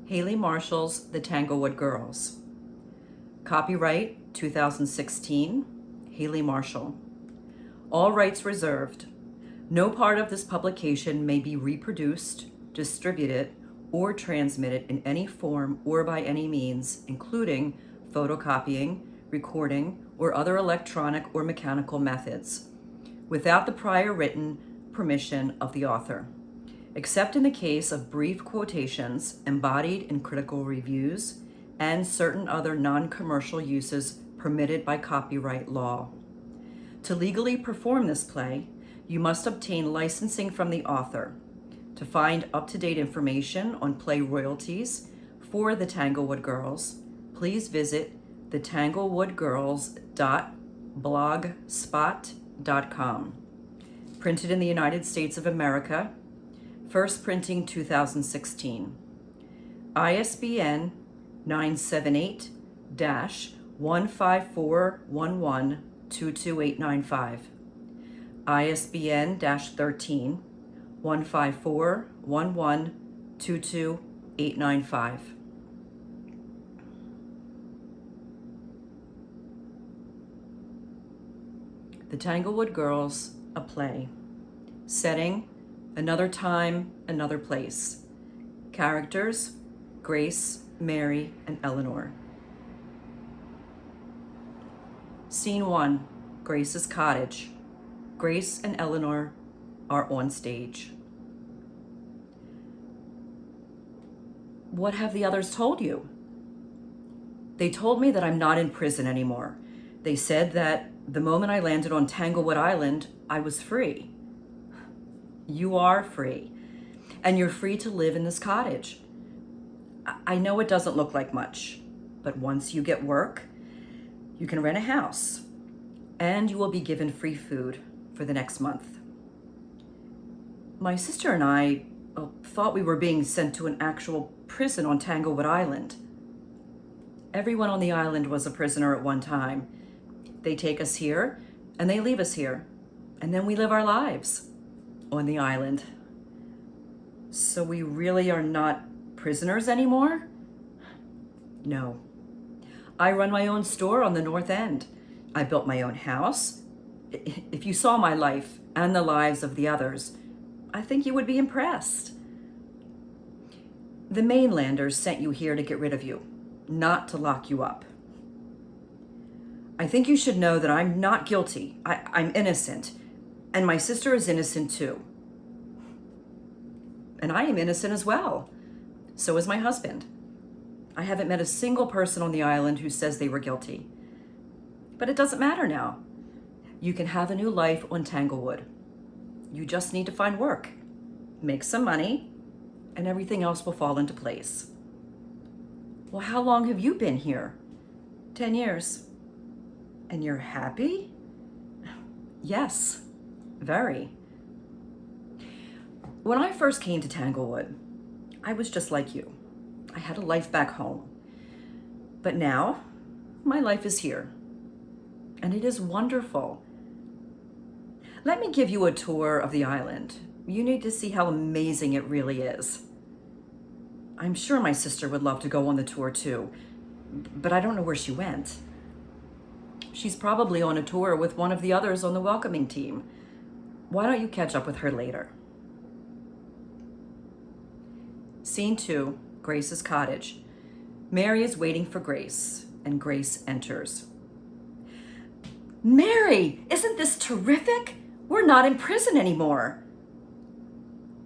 Haley Marshall's The Tanglewood Girls. Copyright 2016, Haley Marshall. All rights reserved. No part of this publication may be reproduced, distributed, or transmitted in any form or by any means, including photocopying, recording, or other electronic or mechanical methods, without the prior written permission of the author, except in the case of brief quotations embodied in critical reviews and certain other non-commercial uses permitted by copyright law. To legally perform this play, you must obtain licensing from the author. To find up-to-date information on play royalties for the Tanglewood Girls, please visit thetanglewoodgirls.blogspot.com. Printed in the United States of America, first printing 2016. ISBN 978-15411-22895. ISBN 13 15411-22895. The Tanglewood Girls, a play. Setting, another time, another place. Characters, Grace, Mary, and Eleanor. Scene 1, Grace's cottage. Grace and Eleanor are on stage. What have the others told you? They told me that I'm not in prison anymore. They said that the moment I landed on Tanglewood Island, I was free. You are free, and you're free to live in this cottage. I know it doesn't look like much, but once you get work, you can rent a house, and you will be given free food for the next month. My sister and I thought we were being sent to an actual prison on Tanglewood Island. Everyone on the island was a prisoner at one time. They take us here, and they leave us here, and then we live our lives on the island. So we really are not prisoners anymore? No. I run my own store on the North End. I built my own house. If you saw my life and the lives of the others, I think you would be impressed. The mainlanders sent you here to get rid of you, not to lock you up. I think you should know that I'm not guilty. I'm innocent, and my sister is innocent too. And I am innocent as well. So is my husband. I haven't met a single person on the island who says they were guilty. But it doesn't matter now. You can have a new life on Tanglewood. You just need to find work, make some money, and everything else will fall into place. Well, how long have you been here? 10 years. And you're happy? Yes, very. When I first came to Tanglewood, I was just like you. I had a life back home. But now, my life is here. And it is wonderful. Let me give you a tour of the island. You need to see how amazing it really is. I'm sure my sister would love to go on the tour too, but I don't know where she went. She's probably on a tour with one of the others on the welcoming team. Why don't you catch up with her later? Scene 2, Grace's cottage. Mary is waiting for Grace, and Grace enters. Mary, isn't this terrific? We're not in prison anymore.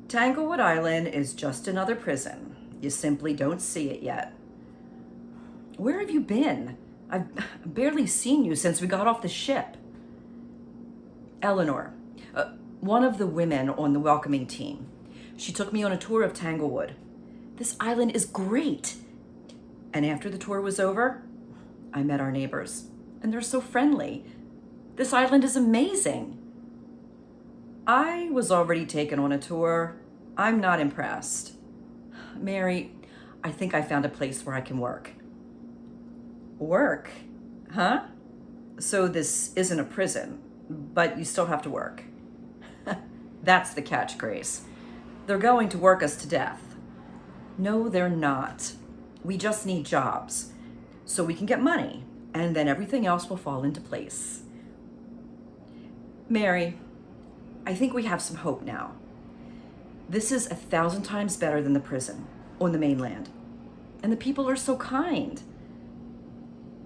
Tanglewood Island is just another prison. You simply don't see it yet. Where have you been? I've barely seen you since we got off the ship. Eleanor, one of the women on the welcoming team. She took me on a tour of Tanglewood. This island is great. And after the tour was over, I met our neighbors, and they're so friendly. This island is amazing. I was already taken on a tour. I'm not impressed. Mary, I think I found a place where I can work. Work? Huh? So this isn't a prison, but you still have to work. That's the catch, Grace. They're going to work us to death. No, they're not. We just need jobs so we can get money, and then everything else will fall into place. Mary, I think we have some hope now. This is 1,000 times better than the prison on the mainland. And the people are so kind.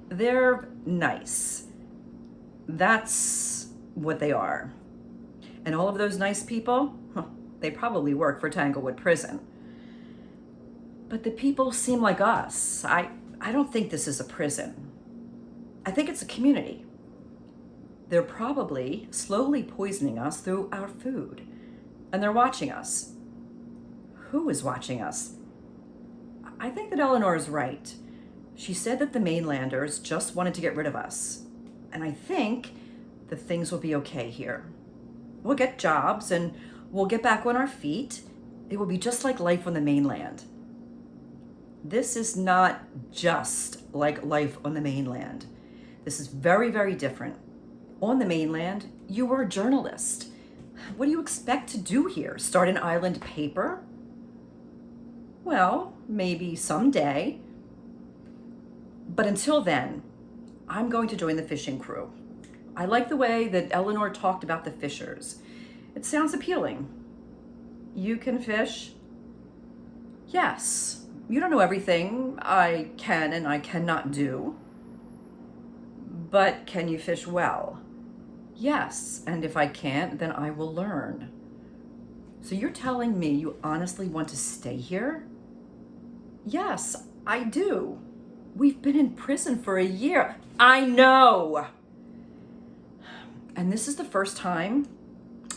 They're nice. That's what they are. And all of those nice people, they probably work for Tanglewood Prison. But the people seem like us. I don't think this is a prison. I think it's a community. They're probably slowly poisoning us through our food. And they're watching us. Who is watching us? I think that Eleanor is right. She said that the mainlanders just wanted to get rid of us. And I think that things will be okay here. We'll get jobs and we'll get back on our feet. It will be just like life on the mainland. This is not just like life on the mainland. This is very, very different. On the mainland, you were a journalist. What do you expect to do here? Start an island paper? Well, maybe someday. But until then, I'm going to join the fishing crew. I like the way that Eleanor talked about the fishers. It sounds appealing. You can fish? Yes. You don't know everything I can and I cannot do. But can you fish well? Yes, and if I can't, then I will learn. So you're telling me you honestly want to stay here? Yes, I do. We've been in prison for a year. I know. And this is the first time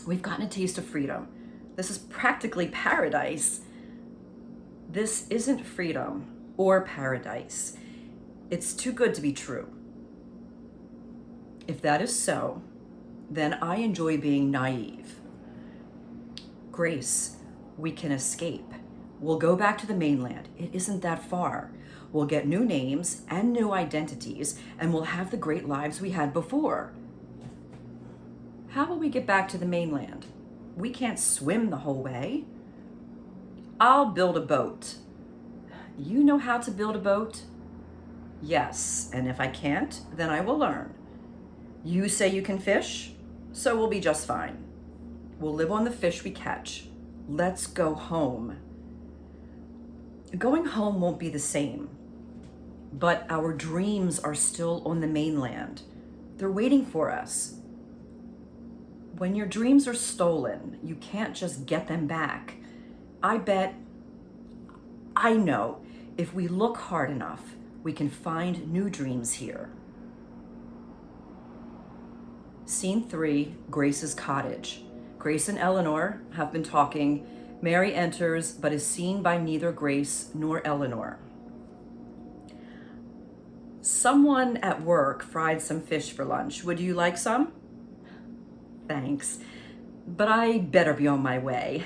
we've gotten a taste of freedom. This is practically paradise. This isn't freedom or paradise. It's too good to be true. If that is so, then I enjoy being naive. Grace, we can escape. We'll go back to the mainland. It isn't that far. We'll get new names and new identities, and we'll have the great lives we had before. How will we get back to the mainland? We can't swim the whole way. I'll build a boat. You know how to build a boat? Yes, and if I can't, then I will learn. You say you can fish? So we'll be just fine. We'll live on the fish we catch. Let's go home. Going home won't be the same, but our dreams are still on the mainland. They're waiting for us. When your dreams are stolen, you can't just get them back. I know, if we look hard enough, we can find new dreams here. Scene 3, Grace's cottage. Grace and Eleanor have been talking. Mary enters, but is seen by neither Grace nor Eleanor. Someone at work fried some fish for lunch. Would you like some? Thanks, but I better be on my way.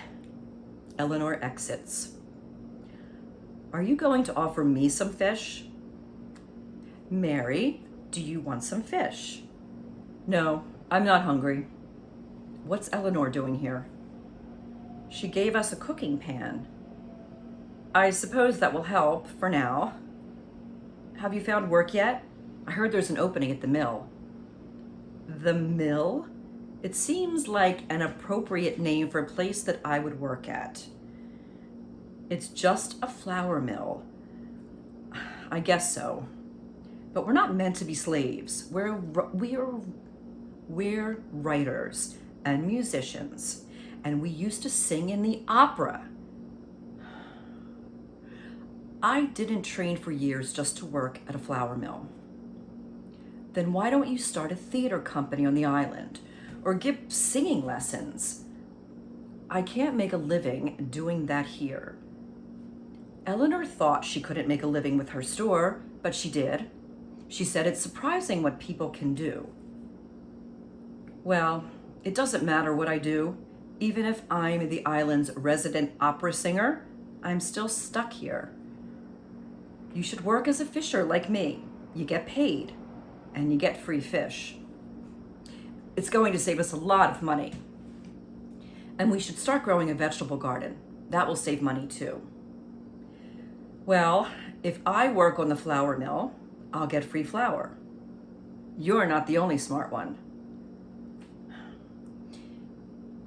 Eleanor exits. Are you going to offer me some fish? Mary, do you want some fish? No, I'm not hungry. What's Eleanor doing here? She gave us a cooking pan. I suppose that will help for now. Have you found work yet? I heard there's an opening at the mill. The mill? It seems like an appropriate name for a place that I would work at. It's just a flour mill. I guess so. But we're not meant to be slaves. We're writers and musicians, and we used to sing in the opera. I didn't train for years just to work at a flour mill. Then why don't you start a theater company on the island or give singing lessons? I can't make a living doing that here. Eleanor thought she couldn't make a living with her store, but she did. She said it's surprising what people can do. Well, it doesn't matter what I do. Even if I'm the island's resident opera singer, I'm still stuck here. You should work as a fisher like me. You get paid, and you get free fish. It's going to save us a lot of money. And we should start growing a vegetable garden. That will save money too. Well, if I work on the flour mill, I'll get free flour. You're not the only smart one.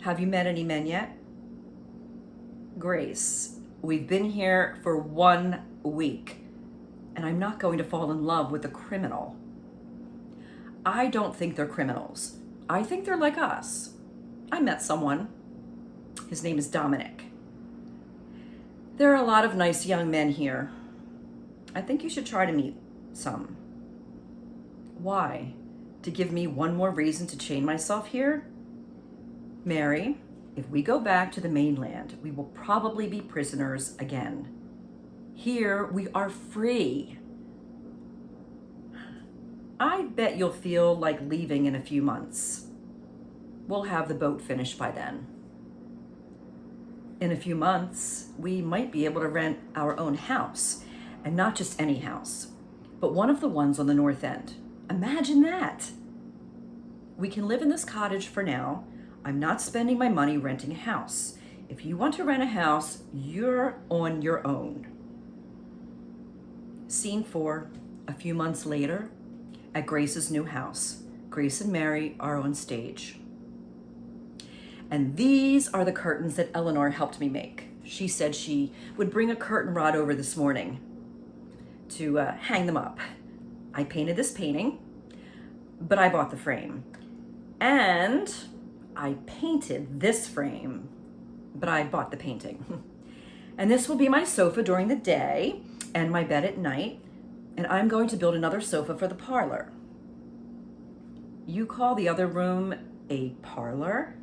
Have you met any men yet? Grace, we've been here for 1 week, and I'm not going to fall in love with a criminal. I don't think they're criminals. I think they're like us. I met someone. His name is Dominic. There are a lot of nice young men here. I think you should try to meet some. Why? To give me one more reason to chain myself here? Mary, if we go back to the mainland, we will probably be prisoners again. Here, we are free. I bet you'll feel like leaving in a few months. We'll have the boat finished by then. In a few months, we might be able to rent our own house, and not just any house, but one of the ones on the north end. Imagine that. We can live in this cottage for now. I'm not spending my money renting a house. If you want to rent a house, you're on your own. Scene 4, a few months later, at Grace's new house. Grace and Mary are on stage. And these are the curtains that Eleanor helped me make. She said she would bring a curtain rod over this morning to hang them up. I painted this painting, but I bought the frame. And I painted this frame, but I bought the painting. And this will be my sofa during the day and my bed at night. And I'm going to build another sofa for the parlor. You call the other room a parlor?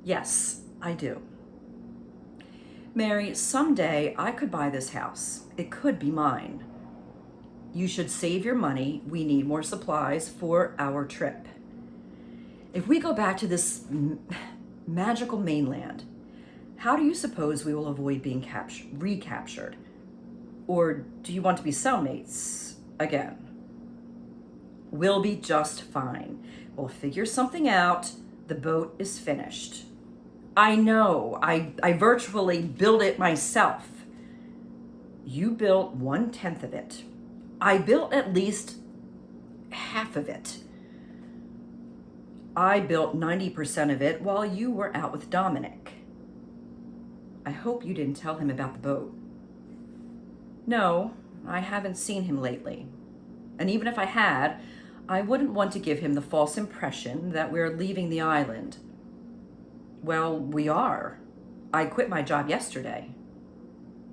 Yes, I do. Mary, someday I could buy this house. It could be mine. You should save your money. We need more supplies for our trip. If we go back to this magical mainland, how do you suppose we will avoid being recaptured? Or do you want to be cellmates again? We'll be just fine. We'll figure something out. The boat is finished. I know. I virtually built it myself. You built 1/10 of it. I built at least half of it. I built 90% of it while you were out with Dominic. I hope you didn't tell him about the boat. No, I haven't seen him lately. And even if I had, I wouldn't want to give him the false impression that we're leaving the island. Well, we are. I quit my job yesterday.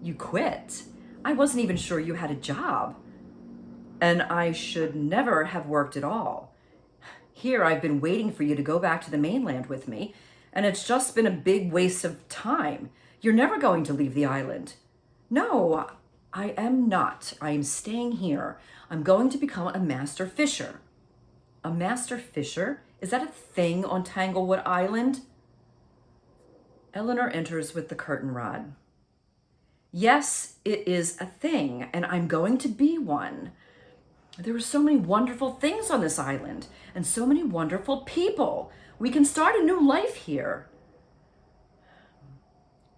You quit? I wasn't even sure you had a job. And I should never have worked at all. Here I've been waiting for you to go back to the mainland with me, and it's just been a big waste of time. You're never going to leave the island. No, I am not. I am staying here. I'm going to become a master fisher. A master fisher? Is that a thing on Tanglewood Island? Eleanor enters with the curtain rod. Yes, it is a thing, and I'm going to be one. There are so many wonderful things on this island, and so many wonderful people. We can start a new life here.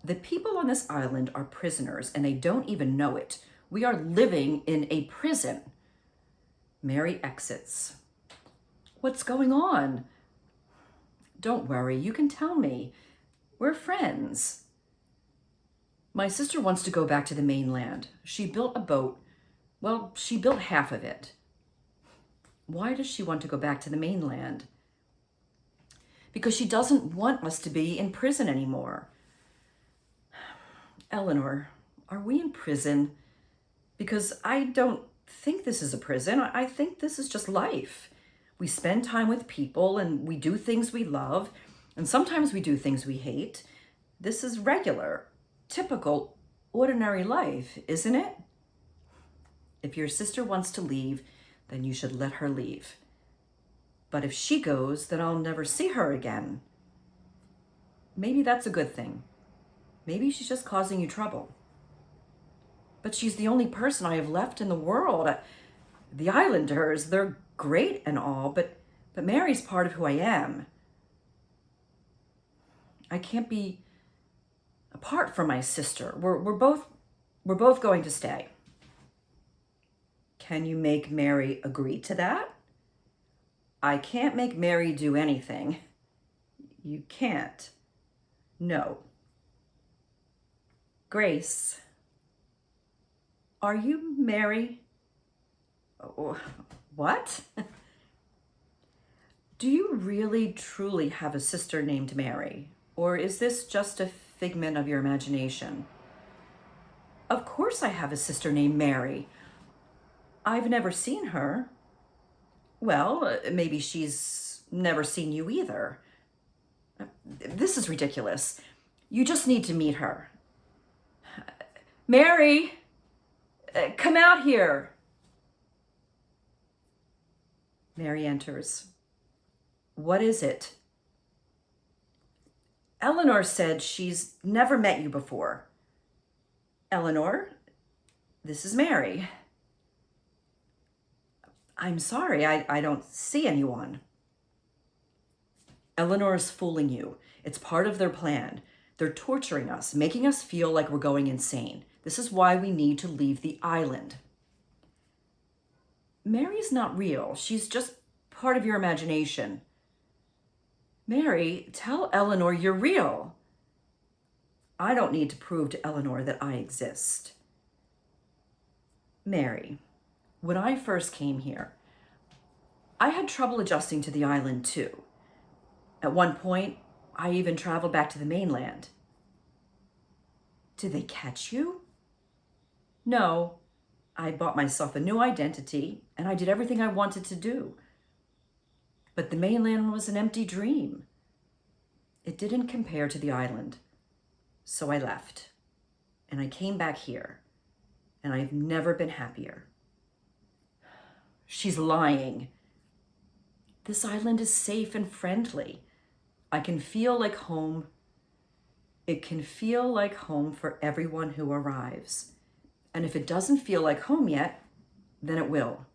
The people on this island are prisoners, and they don't even know it. We are living in a prison. Mary exits. What's going on? Don't worry, you can tell me. We're friends. My sister wants to go back to the mainland. She built a boat. Well, she built half of it. Why does she want to go back to the mainland? Because she doesn't want us to be in prison anymore. Eleanor, are we in prison? Because I don't think this is a prison. I think this is just life. We spend time with people and we do things we love, and sometimes we do things we hate. This is regular, typical, ordinary life, isn't it? If your sister wants to leave, then you should let her leave. But if she goes, then I'll never see her again. Maybe that's a good thing. Maybe she's just causing you trouble. But she's the only person I have left in the world. The islanders, they're great and all, but Mary's part of who I am. I can't be apart from my sister. We're both We're both going to stay. Can you make Mary agree to that? I can't make Mary do anything. You can't. No. Grace, are you Mary? Oh, what? Do you really truly have a sister named Mary? Or is this just a figment of your imagination? Of course I have a sister named Mary. I've never seen her. Well, maybe she's never seen you either. This is ridiculous. You just need to meet her. Mary, come out here. Mary enters. What is it? Eleanor said she's never met you before. Eleanor, this is Mary. I'm sorry, I don't see anyone. Eleanor is fooling you. It's part of their plan. They're torturing us, making us feel like we're going insane. This is why we need to leave the island. Mary's not real. She's just part of your imagination. Mary, tell Eleanor you're real. I don't need to prove to Eleanor that I exist. Mary, when I first came here, I had trouble adjusting to the island too. At one point, I even traveled back to the mainland. Did they catch you? No, I bought myself a new identity and I did everything I wanted to do. But the mainland was an empty dream. It didn't compare to the island. So I left and I came back here and I've never been happier. She's lying. This island is safe and friendly. I can feel like home. It can feel like home for everyone who arrives. And if it doesn't feel like home yet, then it will.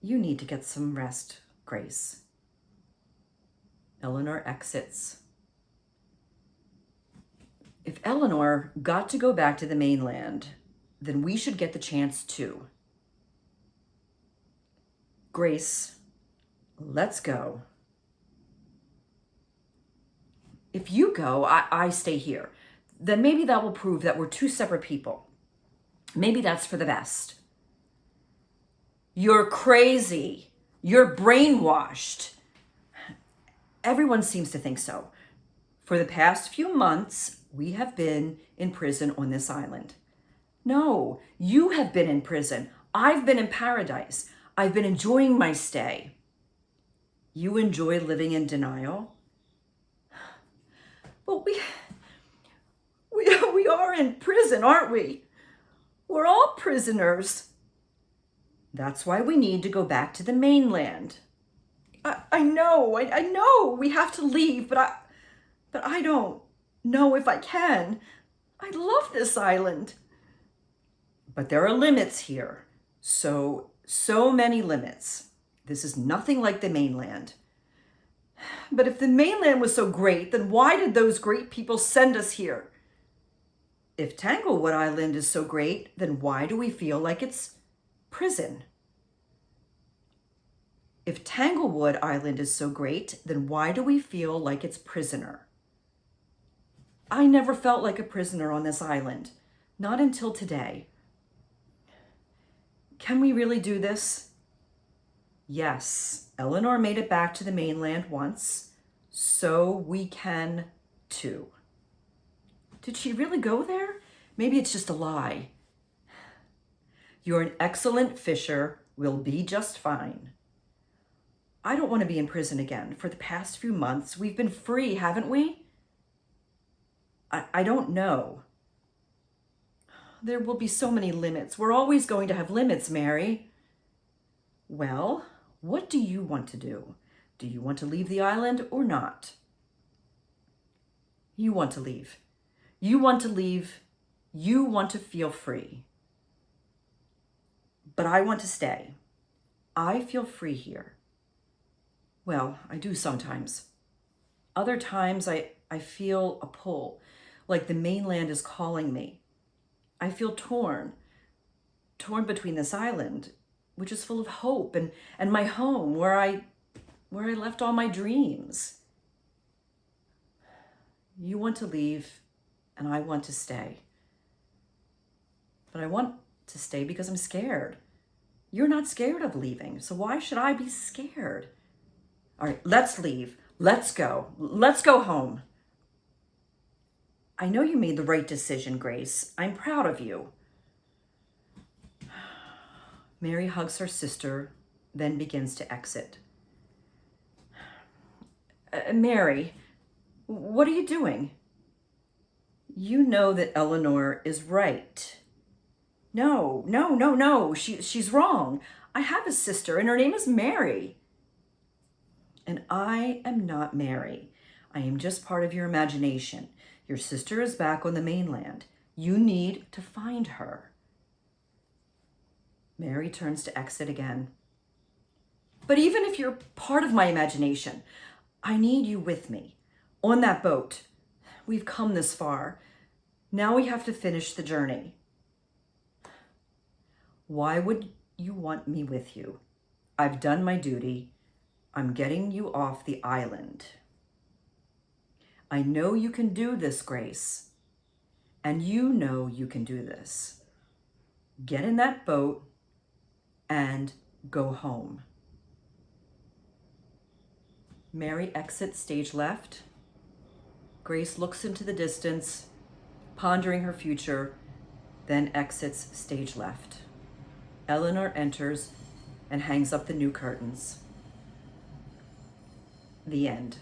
You need to get some rest, Grace. Eleanor exits. If Eleanor got to go back to the mainland, then we should get the chance too. Grace, let's go. If you go, I stay here. Then maybe that will prove that we're two separate people. Maybe that's for the best. You're crazy. You're brainwashed. Everyone seems to think so. For the past few months, we have been in prison on this island. No, you have been in prison. I've been in paradise. I've been enjoying my stay. You enjoy living in denial? Well, we are in prison, aren't we? We're all prisoners. That's why we need to go back to the mainland. I know we have to leave, but I don't know if I can. I love this island. But there are limits here. So many limits. This is nothing like the mainland. But if the mainland was so great, then why did those great people send us here? If Tanglewood Island is so great, then why do we feel like it's prison? If Tanglewood Island is so great, then why do we feel like it's prisoner? I never felt like a prisoner on this island, not until today. Can we really do this? Yes, Eleanor made it back to the mainland once, so we can too. Did she really go there? Maybe it's just a lie. You're an excellent fisher. We'll be just fine. I don't want to be in prison again. For the past few months, we've been free, haven't we? I don't know. There will be so many limits. We're always going to have limits, Mary. Well, what do you want to do? Do you want to leave the island or not? You want to leave. You want to leave. You want to feel free. But I want to stay. I feel free here. Well, I do sometimes. Other times I feel a pull, like the mainland is calling me. I feel torn between this island, which is full of hope, and my home where I left all my dreams. You want to leave, and I want to stay. But I want to stay because I'm scared. You're not scared of leaving, so why should I be scared? All right, let's leave. Let's go. Let's go home. I know you made the right decision, Grace. I'm proud of you. Mary hugs her sister, then begins to exit. Mary, what are you doing? You know that Eleanor is right. No. She's wrong. I have a sister, and her name is Mary. And I am not Mary. I am just part of your imagination. Your sister is back on the mainland. You need to find her. Mary turns to exit again. But even if you're part of my imagination, I need you with me. On that boat. We've come this far. Now we have to finish the journey. Why would you want me with you? I've done my duty. I'm getting you off the island. I know you can do this, Grace. And you know you can do this. Get in that boat and go home. Mary exits stage left. Grace looks into the distance, pondering her future, then exits stage left. Eleanor enters and hangs up the new curtains. The end.